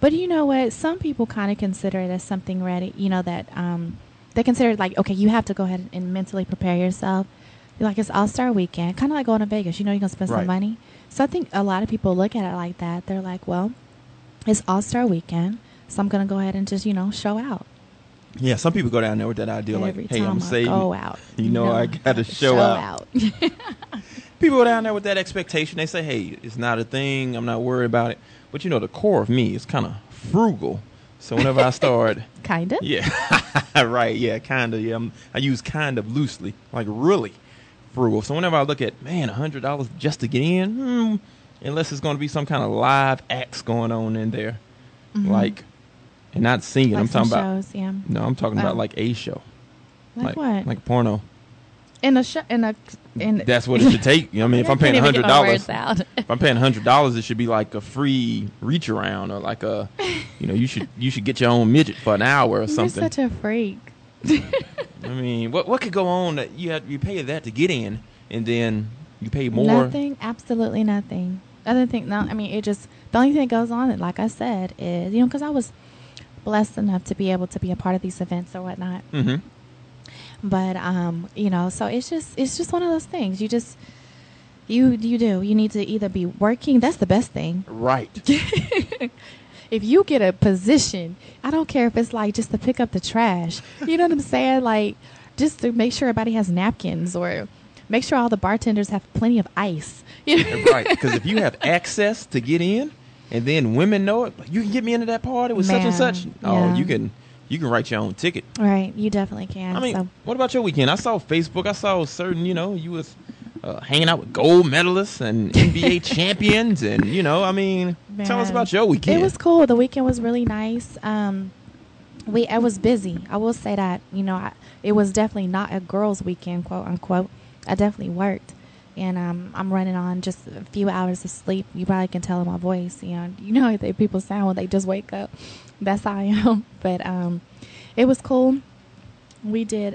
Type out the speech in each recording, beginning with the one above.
But you know what? Some people kind of consider it as something ready. You know that they consider it like, okay, you have to go ahead and mentally prepare yourself. Like it's All-Star Weekend, kind of like going to Vegas. You know, you're gonna spend some money. So I think a lot of people look at it like that. They're like, well, it's All-Star Weekend, so I'm gonna go ahead and just show out. Yeah, some people go down there with that idea, Every like, hey, time I'm saving. Go out. I got to show out. People go down there with that expectation. They say, hey, it's not a thing. I'm not worried about it. But, the core of me is kind of frugal. So whenever I start. Kind of? Yeah. Right. Yeah, kind of. Yeah. I use kind of loosely, like really frugal. So whenever I look at, man, $100 just to get in, unless it's going to be some kind of live acts going on in there. Like. And not singing. Like I'm talking shows, about. Yeah. No, I'm talking about like a show. Like what? Like a porno. In a show. That's what it should take. If I'm paying $100, if I'm paying $100, it should be like a free reach around or like a, you should get your own midget for an hour or something. You're such a freak. What could go on that you pay that to get in, and then you pay more? Nothing. Absolutely nothing. Other thing. No. It just the only thing that goes on. Like I said, is because I was blessed enough to be able to be a part of these events or whatnot. Mm-hmm. But so it's just one of those things. You just you need to either be working. That's the best thing, right? If you get a position, I don't care if it's like just to pick up the trash. You know what I'm saying? Like just to make sure everybody has napkins or make sure all the bartenders have plenty of ice. Right? Because if you have access to get in. And then women know it. You can get me into that party with such and such. Oh, you can write your own ticket. Right, you definitely can. What about your weekend? I saw Facebook. I saw certain, you was hanging out with gold medalists and NBA champions, and tell us about your weekend. It was cool. The weekend was really nice. I was busy. I will say that. It was definitely not a girls' weekend, quote unquote. I definitely worked. And I'm running on just a few hours of sleep. You probably can tell in my voice. How people sound when they just wake up. That's how I am. But it was cool. We did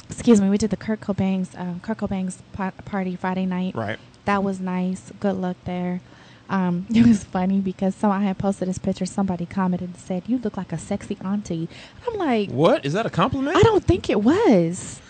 we did the Kurt Cobain's party Friday night. Right. That was nice. Good luck there. It was funny because I had posted this picture. Somebody commented and said, "You look like a sexy auntie." I'm like, what? Is that a compliment? I don't think it was.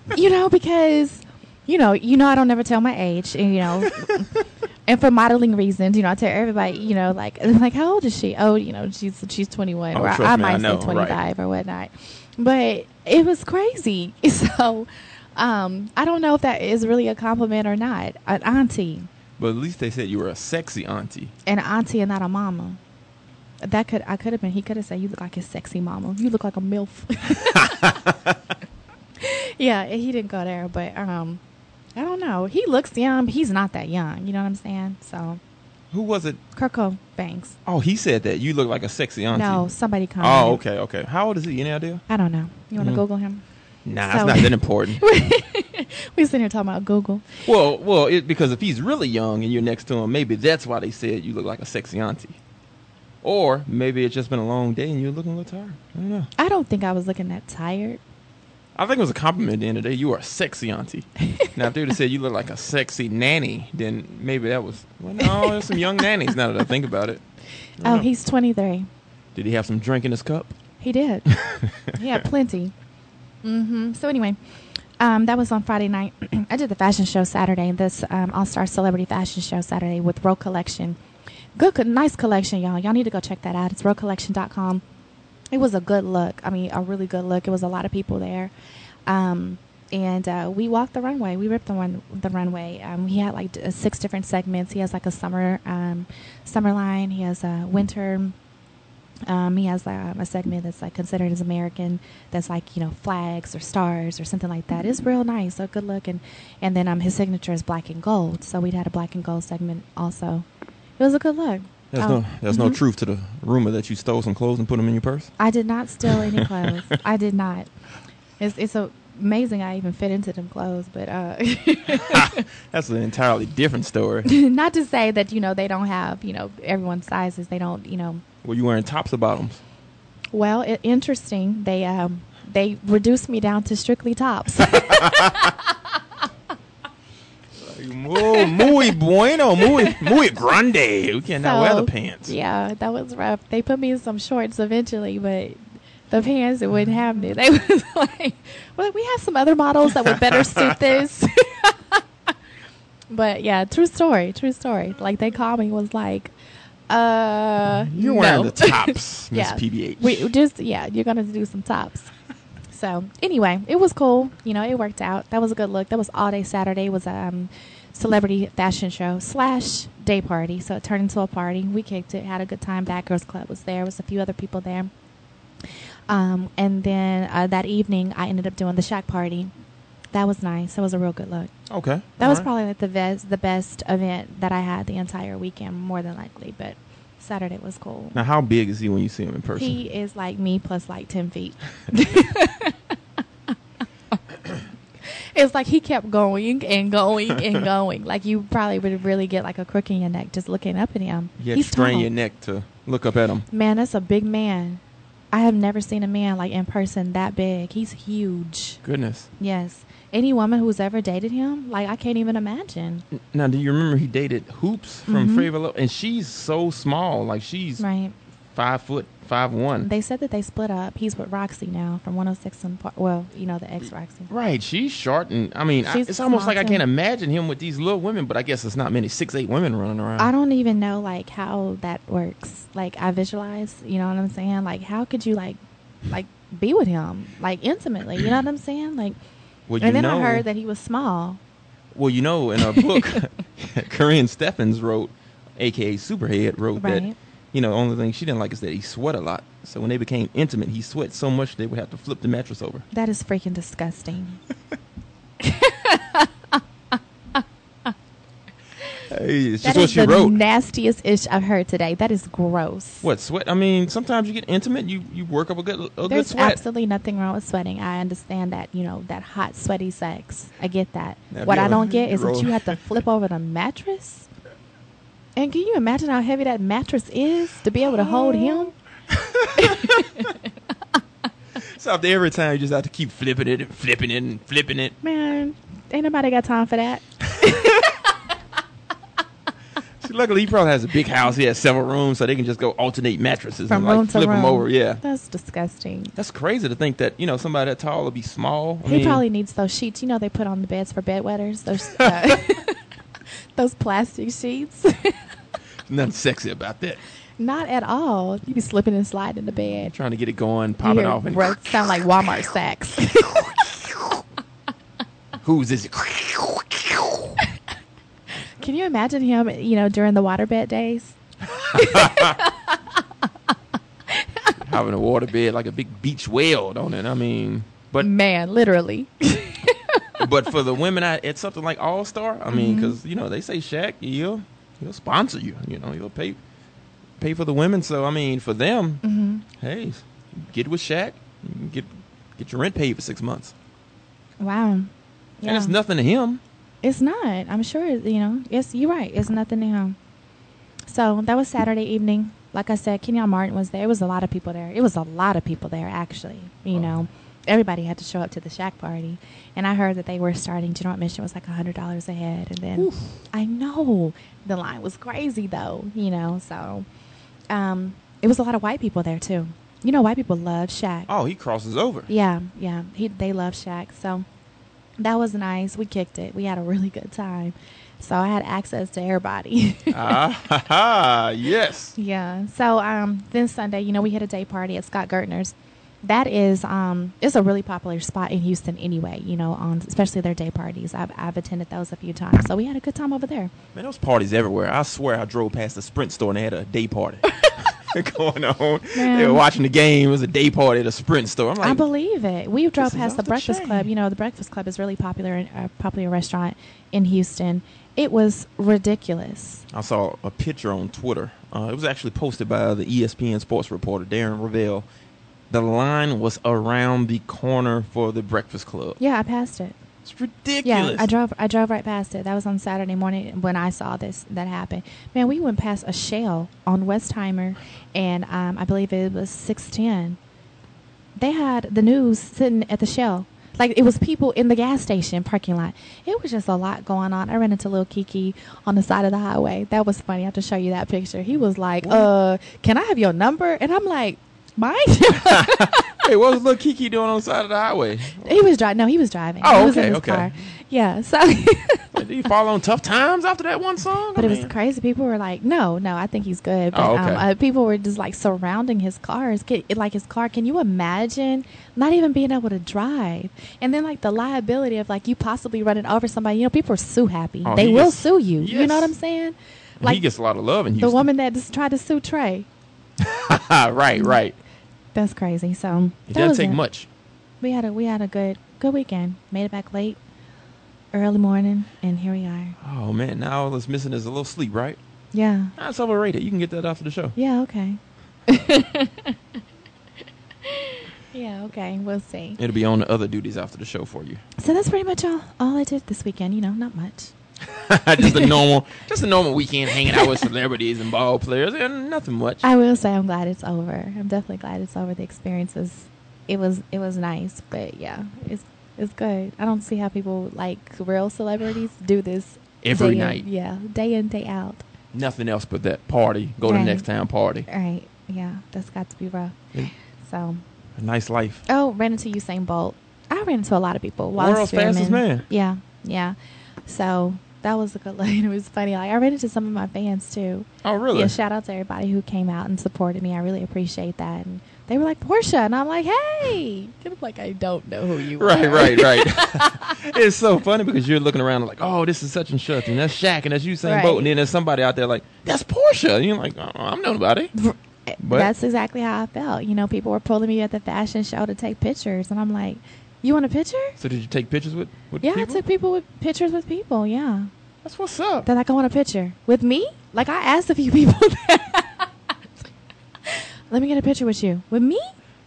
Because I don't never tell my age, and, and for modeling reasons, I tell everybody, like how old is she? Oh, she's 21, or I might say 25 or whatnot. But it was crazy. So, I don't know if that is really a compliment or not. An auntie. But at least they said you were a sexy auntie. An auntie and not a mama. I could have been. He could have said, "You look like a sexy mama. You look like a MILF." Yeah, he didn't go there, but I don't know. He looks young, but he's not that young. You know what I'm saying? So. Who was it? Kurt Cobain. Oh, he said that. You look like a sexy auntie. No, somebody commented. Oh, okay. How old is he? Any idea? I don't know. You want to Google him? Nah, it's not that important. We sitting here talking about Google. Well, because if he's really young and you're next to him, maybe that's why they said you look like a sexy auntie. Or maybe it's just been a long day and you're looking a little tired. I don't know. I don't think I was looking that tired. I think it was a compliment at the end of the day. You are a sexy auntie. Now, if they would have said you look like a sexy nanny, then maybe that was... Well, no, there's some young nannies now that I think about it. Oh, he's 23. Did he have some drink in his cup? He did. He had plenty. So anyway, that was on Friday night. I did the fashion show Saturday, this All-Star Celebrity Fashion Show Saturday with Row Collection. Nice collection, y'all. Y'all need to go check that out. It's rowcollection.com. It was a good look. A really good look. It was a lot of people there. And we walked the runway. We ripped the runway. He had like 6 different segments. He has like a summer line. He has a winter. He has a segment that's like considered as American. That's like flags or stars or something like that. It's real nice. So good look. And then his signature is black and gold. So we'd had a black and gold segment also. It was a good look. There's no truth to the rumor that you stole some clothes and put them in your purse? I did not steal any clothes. I did not. It's amazing I even fit into them clothes, but that's an entirely different story. Not to say that they don't have everyone's sizes. They don't Were you wearing tops or bottoms? Well, interesting. They reduced me down to strictly tops. Muy bueno, muy grande. We cannot wear the pants. Yeah, that was rough. They put me in some shorts eventually, but the pants, it wouldn't have me. They was like, well, we have some other models that would better suit this. But yeah, true story. Like they called me, was like, you're wearing the tops, Miss Yeah. PBH. You're gonna do some tops. So anyway, it was cool. It worked out. That was a good look. That was all day Saturday. It was a celebrity fashion show / day party. So it turned into a party. We kicked it, had a good time. Bad Girls Club was there. There was a few other people there. And then that evening, I ended up doing the shack party. That was nice. That was a real good look. Okay. That was probably like the best event that I had the entire weekend, more than likely. But Saturday was cool. Now, how big is he when you see him in person? He is like me plus like 10 feet. It's like he kept going and going and going. Like you probably would really get like a crook in your neck just looking up at him. You He's strain tall. your neck to look up at him. Man, that's a big man. I have never seen a man like in person that big. He's huge. Goodness. Yes. Any woman who's ever dated him, like I can't even imagine. Now, do you remember he dated Hoops from Flavor Love? And she's so small. Like she's Right. 5'1". They said that they split up. He's with Roxy now from 106 and well, the ex Roxy. Right. She's short, and I mean, it's almost small like I too. can't imagine him with these little women. But I guess it's not many 6'8" women running around. I don't even know like how that works. Like I visualize, you know what I'm saying? Like how could you like be with him like intimately? You know what I'm saying? Like, well, and then I heard that he was small. Well, in a book, Corinne Steffens wrote, a.k.a. Superhead, wrote that. The only thing she didn't like is that he sweat a lot. So when they became intimate, he sweat so much they would have to flip the mattress over. That is freaking disgusting. Hey, it's just that what is she the wrote. nastiest ish I've heard today. That is gross. What, sweat? I mean, sometimes you get intimate, you work up a good There's sweat. absolutely nothing wrong with sweating. I understand that, that hot, sweaty sex. I get that. Now, What I don't get is roll- that you have to flip over the mattress. And can you imagine how heavy that mattress is to be able to hold him? So after every time, you just have to keep flipping it and flipping it and flipping it. Man, ain't nobody got time for that. See, luckily, he probably has a big house. He has several rooms, so they can just go alternate mattresses From and room to flip them room. over. Yeah. That's disgusting. That's crazy to think that, somebody that tall will be small. He probably needs those sheets. They put on the beds for bedwetters. Those plastic sheets. Nothing sexy about that. Not at all. You be slipping and sliding in the bed. Trying to get it going, pop it off. And Sound like Walmart sacks. who's this? Can you imagine him, during the waterbed days? Having a waterbed like a big beach whale, don't it? I mean, but Man, literally. but for the women, it's something like All Star. I mean, because they say Shaq, he'll sponsor you. He'll pay for the women. So I mean, for them, hey, get with Shaq, get your rent paid for 6 months. Wow. Yeah. And it's nothing to him. It's not. I'm sure, you're right. It's nothing to him. So that was Saturday evening. Like I said, Kenyon Martin was there. It was a lot of people there. It was a lot of people there, actually. Everybody had to show up to the shack party. And I heard that they were starting, general admission was like $100 a head. And then, I know, the line was crazy, though, So it was a lot of white people there, too. White people love Shaq. Oh, he crosses over. Yeah. They love Shaq. So that was nice. We kicked it. We had a really good time. So I had access to everybody. Yes. Yeah. So then Sunday, we had a day party at Scott Gertner's. That is it's a really popular spot in Houston anyway, especially their day parties. I've attended those a few times. So we had a good time over there. Man, those parties everywhere. I swear I drove past the Sprint store and they had a day party going on. Man. They were watching the game. It was a day party at a Sprint store. I'm like, I believe it. We drove this is past off the the Breakfast chain. Club. The Breakfast Club is really popular, a popular restaurant in Houston. It was ridiculous. I saw a picture on Twitter. It was actually posted by the ESPN sports reporter, Darren Ravel. The line was around the corner for the Breakfast Club. Yeah, I passed it. It's ridiculous. Yeah, I drove right past it. That was on Saturday morning when I saw that happen. Man, we went past a Shell on Westheimer, and I believe it was 610. They had the news sitting at the Shell. Like, it was people in the gas station parking lot. It was just a lot going on. I ran into little Kiki on the side of the highway. That was funny. I have to show you that picture. He was like, can I have your number? And I'm like, mine? Hey, what was little Kiki doing on the side of the highway? He was driving. No, he was driving. Oh, he was okay, in his okay. car. Yeah, so. Did he fall on tough times after that one song? But it was crazy. People were like, no, I think he's good. But okay. People were just like surrounding his cars. Like his car, can you imagine not even being able to drive? And then like the liability of like you possibly running over somebody. You know, people are sue happy. Oh, they will sue you. Yes. You know what I'm saying? Like, he gets a lot of love in Houston. The woman that just tried to sue Trey. Right. That's crazy. So it doesn't take much. We had a good weekend. Made it back late, early morning, and here we are. Oh man, now all that's missing is a little sleep, right? Yeah. That's overrated. You can get that after the show. Yeah. Okay. Yeah. Okay. We'll see. It'll be on the other duties after the show for you. So that's pretty much all I did this weekend. You know, not much. just a normal weekend hanging out with celebrities and ball players, and nothing much. I will say I'm glad it's over. I'm definitely glad it's over. The experience was, it was nice, but yeah, it's good. I don't see how people like real celebrities do this every night. Day in, day out. Nothing else but that party. Go to the next town party. Right. Yeah, that's got to be rough. Yeah. So. A nice life. Oh, ran into Usain Bolt. I ran into a lot of people while World's fastest man. Yeah. So that was a good look. It was funny. Like, I ran into some of my fans too. Oh, really? Yeah. Shout out to everybody who came out and supported me. I really appreciate that. And they were like, Porsha, and I'm like, hey. I'm like, I don't know who you are. Right. It's so funny because you're looking around like, oh, this is such and such, and that's Shaq, and that's Usain Bolt, and then there's somebody out there like, that's Porsha. And you're like, oh, I'm nobody. But that's exactly how I felt. You know, people were pulling me at the fashion show to take pictures, and I'm like, you want a picture? So did you take pictures with yeah, people? I took pictures with people, yeah. That's what's up. They're like, I want a picture. With me? Like, I asked a few people that. Let me get a picture with you. With me?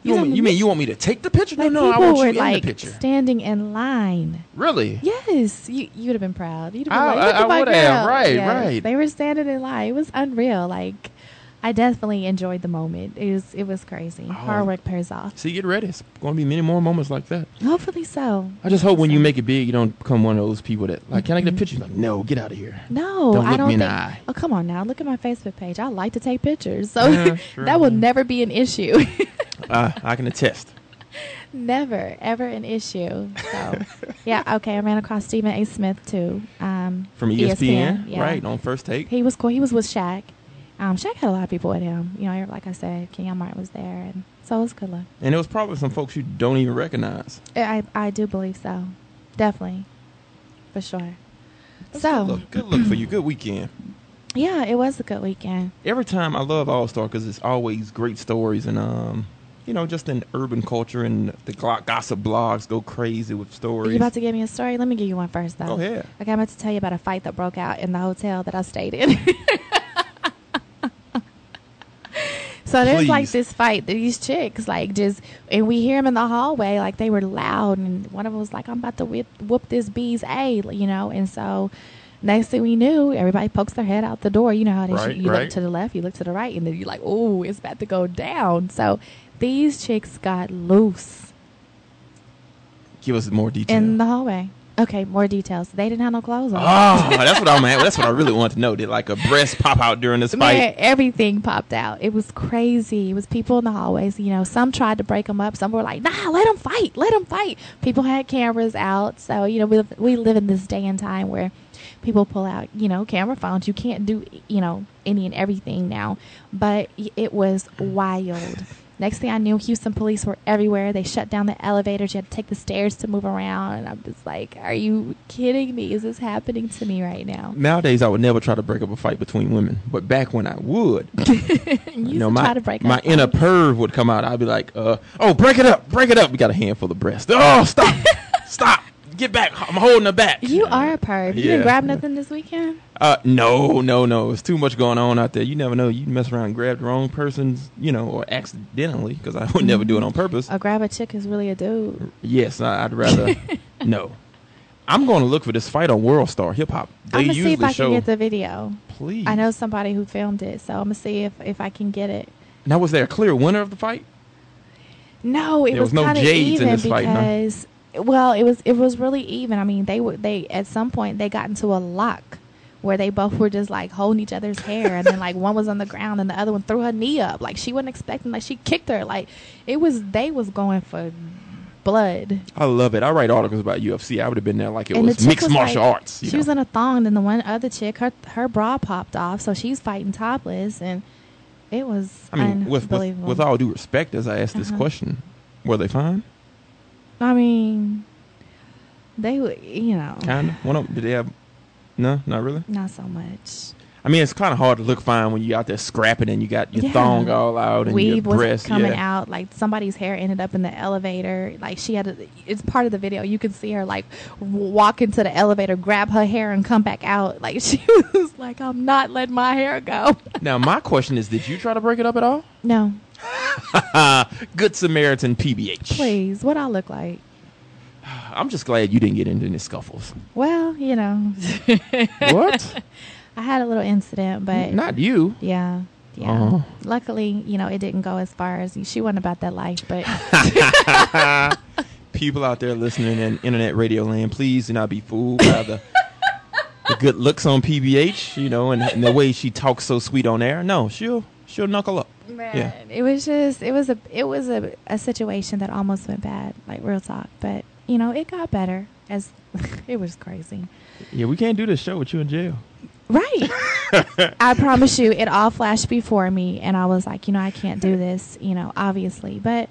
You mean you want me to take the picture? Like, no, I want you in the picture. People were standing in line. Really? Yes. You'd have been proud. You'd have been I would have. Right, yes. right. They were standing in line. It was unreal. Like, I definitely enjoyed the moment. It was crazy. Oh. Hard work pays off. See, get ready. It's going to be many more moments like that. Hopefully so. I just hope when you make it big, you don't become one of those people that, like, can I get a picture? Like, no, get out of here. No, don't I don't me in think. the eye. Oh, come on now. Look at my Facebook page. I like to take pictures. So Yeah, sure. that will never be an issue. I can attest. Never, ever an issue. So, yeah, okay. I ran across Stephen A. Smith, too. From ESPN, yeah. right, on First Take. He was cool. He was with Shaq. Shaq had a lot of people with him. You know, like I said, Kenyon Martin was there. And so it was good luck. And it was probably some folks you don't even recognize. I do believe so. Definitely. For sure. That's so. Good look for you. Good weekend. Yeah, it was a good weekend. Every time I love All Star because it's always great stories and you know, just in urban culture and the gossip blogs go crazy with stories. Are you about to give me a story? Let me give you one first, though. Go ahead. Okay, I'm about to tell you about a fight that broke out in the hotel that I stayed in. So there's like this fight that these chicks like just, and we hear them in the hallway, like they were loud, and one of them was like, I'm about to whoop this bee's A, you know, and so next thing we knew, everybody pokes their head out the door. You know how it is. You look to the left, you look to the right, and then you're like, oh, it's about to go down. So these chicks got loose. Give us more detail. In the hallway. Okay, more details. They didn't have no clothes on. Oh, that's what That's what I really want to know. Did like a breast pop out during this fight? Man, everything popped out. It was crazy. It was people in the hallways. You know, some tried to break them up. Some were like, nah, let them fight. Let them fight. People had cameras out. So, you know, we live in this day and time where people pull out, you know, camera phones. You can't do, you know, any and everything now. But it was wild. Next thing I knew, Houston police were everywhere. They shut down the elevators. You had to take the stairs to move around. And I'm just like, are you kidding me? Is this happening to me right now? Nowadays, I would never try to break up a fight between women. But back when I would, you know, my inner perv would come out. I'd be like, oh, break it up. Break it up. We got a handful of breasts. Oh, stop. Stop. Get back. I'm holding her back. You are a perv. You didn't grab nothing this weekend? No. It's too much going on out there. You never know. You mess around and grab the wrong person's, you know, or accidentally, because I would never do it on purpose. A grab a chick is really a dude. Yes, I'd rather. No. I'm going to look for this fight on World Star Hip Hop. I'm going to see if I can get the video. Please. I know somebody who filmed it, so I'm going to see if I can get it. Now, was there a clear winner of the fight? No, it was no kind of Jades in even this fight, because Well, it was really even. I mean, they at some point they got into a lock where they both were just like holding each other's hair, and then like one was on the ground and the other one threw her knee up. Like she wasn't expecting, like she kicked her. Like they was going for blood. I love it. I write articles about UFC. I would have been there like it And was the chick mixed was martial like- arts. She was in a thong, and the one other chick, her bra popped off, so she's fighting topless, and it was I mean, with unbelievable. all due respect, as I asked this question, were they fine? I mean, they would, you know, Kind of. One of them, did they have? No, not really. not so much. I mean, it's kind of hard to look fine when you out there scrapping and you got your Yeah. thong all out and Weave your breast. was coming yeah. out. Like somebody's hair ended up in the elevator. Like she had, it's part of the video. You can see her like walk into the elevator, grab her hair, and come back out. Like she was like, "I'm not letting my hair go." Now, my question is, did you try to break it up at all? No, Good Samaritan PBH. please. What I look like? I'm just glad you didn't get into any scuffles. Well, you know, What? I had a little incident, but Not you. yeah. Oh. Luckily, you know, it didn't go as far as she wasn't about that life, but People out there listening in internet radio land, please do not be fooled by the good looks on PBH, you know, and the way she talks so sweet on air. No, she'll knuckle up. man, Yeah. it was a situation that almost went bad, like real talk. But you know, it got better as it was crazy. Yeah, we can't do this show with you in jail. Right. I promise you, it all flashed before me, and I was like, you know, I can't do this, you know, obviously. But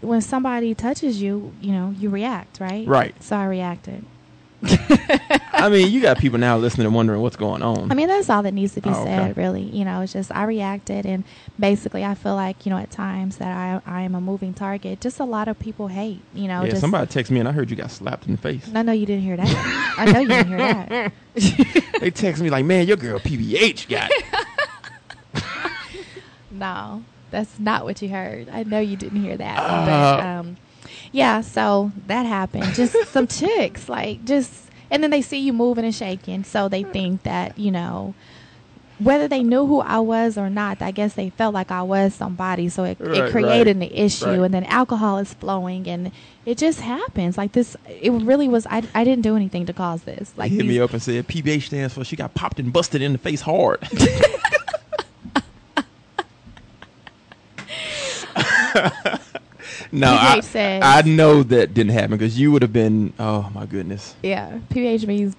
when somebody touches you, you know, you react, right? Right. So I reacted. I mean, you got people now listening and wondering what's going on. I mean, that's all that needs to be Oh, said, okay. really. You know, it's just I reacted, and basically I feel like, you know, at times that I am a moving target. Just a lot of people hate, you know. yeah, just, somebody texted me and I heard you got slapped in the face. I know you didn't hear that. I know you didn't hear that. They text me like, man, your girl PBH got it. No, that's not what you heard. I know you didn't hear that. But, yeah, so that happened. Just some chicks, like, and then they see you moving and shaking, so they think that, you know, whether they knew who I was or not, I guess they felt like I was somebody, so it Right, created right, an issue, right. and then alcohol is flowing, and it just happens. Like this, it really was, I didn't do anything to cause this. Like He hit these- me up and said PBH stands for she got popped and busted in the face hard. No, PBH says- I know that didn't happen because you would have been, oh my goodness. Yeah, PBH means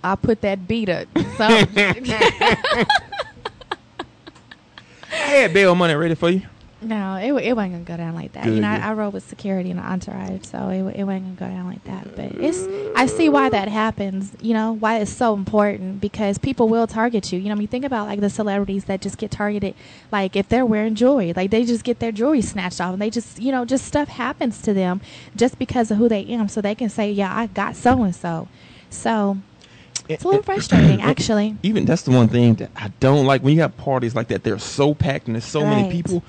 I put that beat up. Something. I had bail money ready for you. No, it wasn't gonna go down like that. Good, You know, good. I rode with security and entourage, so it wasn't gonna go down like that. But I see why that happens. You know, why it's so important, because people will target you. You know, I mean, think about like the celebrities that just get targeted. Like if they're wearing jewelry, like they just get their jewelry snatched off, and they just, you know, just stuff happens to them just because of who they am, so they can say, yeah, I got so and so. So it's a little frustrating, actually. Even that's the one thing that I don't like when you have parties like that. They're so packed and there's so many Right. people.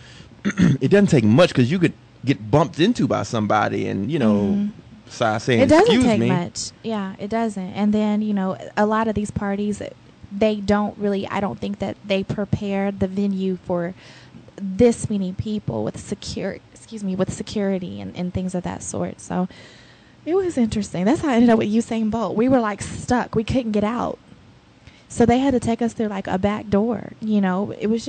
It doesn't take much because you could get bumped into by somebody and, you know, start saying, It doesn't excuse take me. much. Yeah, it doesn't. And then, you know, a lot of these parties, they don't really, I don't think that they prepare the venue for this many people with security and things of that sort. So it was interesting. That's how I ended up with Usain Bolt. We were like stuck. We couldn't get out. So they had to take us through like a back door. You know, it was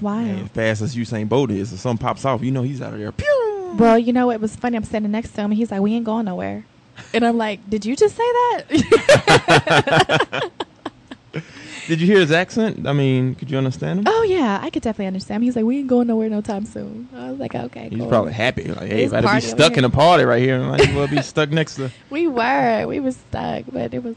wild. Man, as fast as Usain Bolt is, if something pops off, you know he's out of there. Pew! Well, you know, it was funny. I'm standing next to him, and he's like, we ain't going nowhere. And I'm like, did you just say that? Did you hear his accent? I mean, could you understand him? Oh, yeah, I could definitely understand him. He's like, we ain't going nowhere no time soon. I was like, okay, He's cool. probably happy. Like, hey, He's if I'd be partying stuck over in a party right here, I might as well be stuck next to. We were stuck, but it was